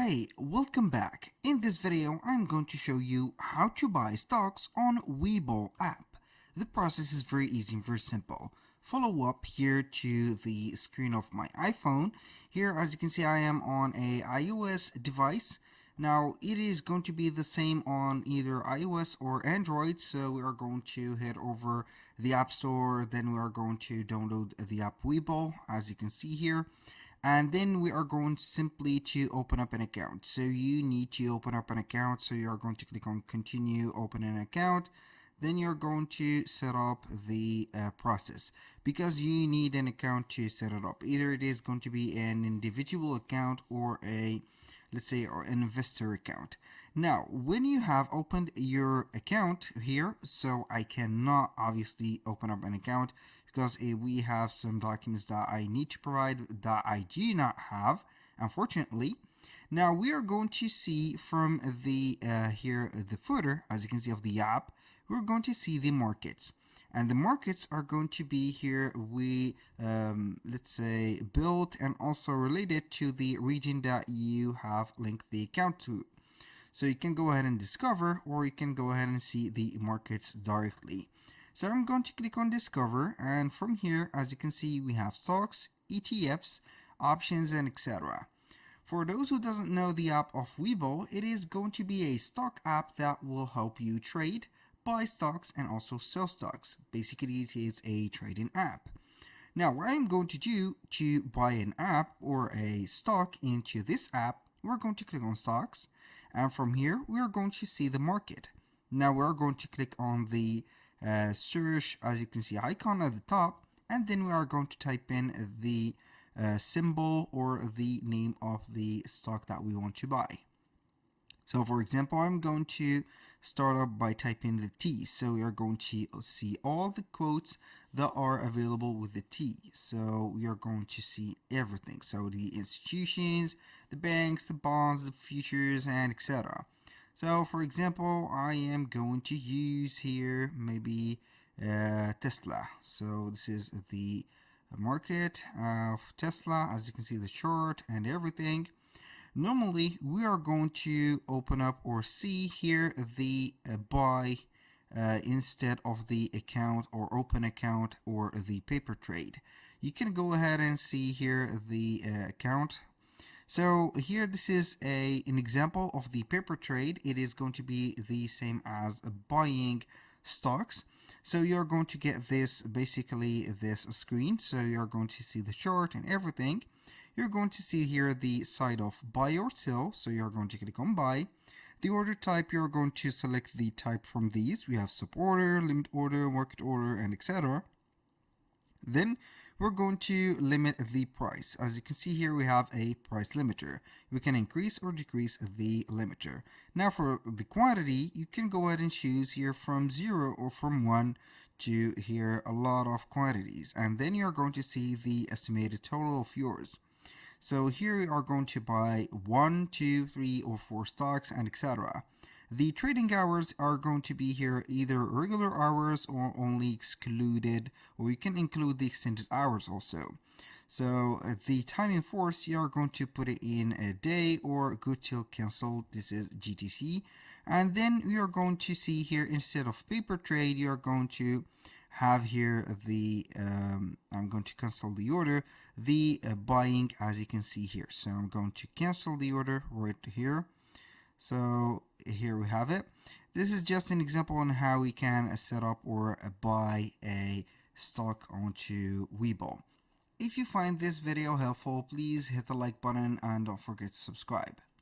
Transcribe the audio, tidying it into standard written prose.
Hey, welcome back. In this video, I'm going to show you how to buy stocks on Webull app. The process is very easy and very simple. Follow up here to the screen of my iPhone. Here, as you can see, I am on a iOS device. Now, it is going to be the same on either iOS or Android, so we are going to head over the App Store, then we are going to download the app Webull, as you can see here, and then we are going simply to open up an account. So you need to open up an account, so you are going to click on continue, open an account. Then you're going to set up the process, because you need an account to set it up. Either it is going to be an individual account or a, let's say, or an investor account. Now, when you have opened your account here, so I cannot obviously open up an account because we have some documents that I need to provide that I do not have, unfortunately. Now we are going to see from the here the footer, as you can see, of the app, we're going to see the markets, and the markets are going to be here, we let's say, built and also related to the region that you have linked the account to. So you can go ahead and discover, or you can go ahead and see the markets directly. So I'm going to click on discover, and from here, as you can see, we have stocks, ETFs, options, and etc. For those who doesn't know the app of Webull, it is going to be a stock app that will help you trade, buy stocks, and also sell stocks. Basically, it is a trading app. Now, what I'm going to do to buy an app or a stock into this app, we're going to click on stocks, and from here, we are going to see the market. Now, we're going to click on the search, as you can see, icon at the top, and then we are going to type in the symbol or the name of the stock that we want to buy. So for example, I'm going to start up by typing the T. So we are going to see all the quotes that are available with the T. So we are going to see everything. So the institutions, the banks, the bonds, the futures, and etc. So for example, I am going to use here maybe Tesla. So this is the market of Tesla, as you can see, the chart and everything. Normally, we are going to open up or see here the buy instead of the account or open account or the paper trade. You can go ahead and see here the account. So here, this is an example of the paper trade. It is going to be the same as buying stocks. So you're going to get this, basically this screen. So you're going to see the chart and everything. You're going to see here the side of buy or sell. So you're going to click on buy. The order type, you're going to select the type from these. We have sub order, limit order, market order, and etc. Then we're going to limit the price. As you can see here, we have a price limiter. We can increase or decrease the limiter. Now for the quantity, you can go ahead and choose here from 0 or from 1 to here a lot of quantities. And then you're going to see the estimated total of yours. So here you are going to buy 1, 2, 3, or 4 stocks, and etc. The trading hours are going to be here either regular hours or only excluded, or you can include the extended hours also. So the time in force, you are going to put it in a day or go till cancel. This is GTC. And then we are going to see here, instead of paper trade, you are going to have here the I'm going to cancel the order, the buying, as you can see here. So I'm going to cancel the order right here. So here we have it. This is just an example on how we can set up or buy a stock onto Webull. If you find this video helpful, please hit the like button and don't forget to subscribe.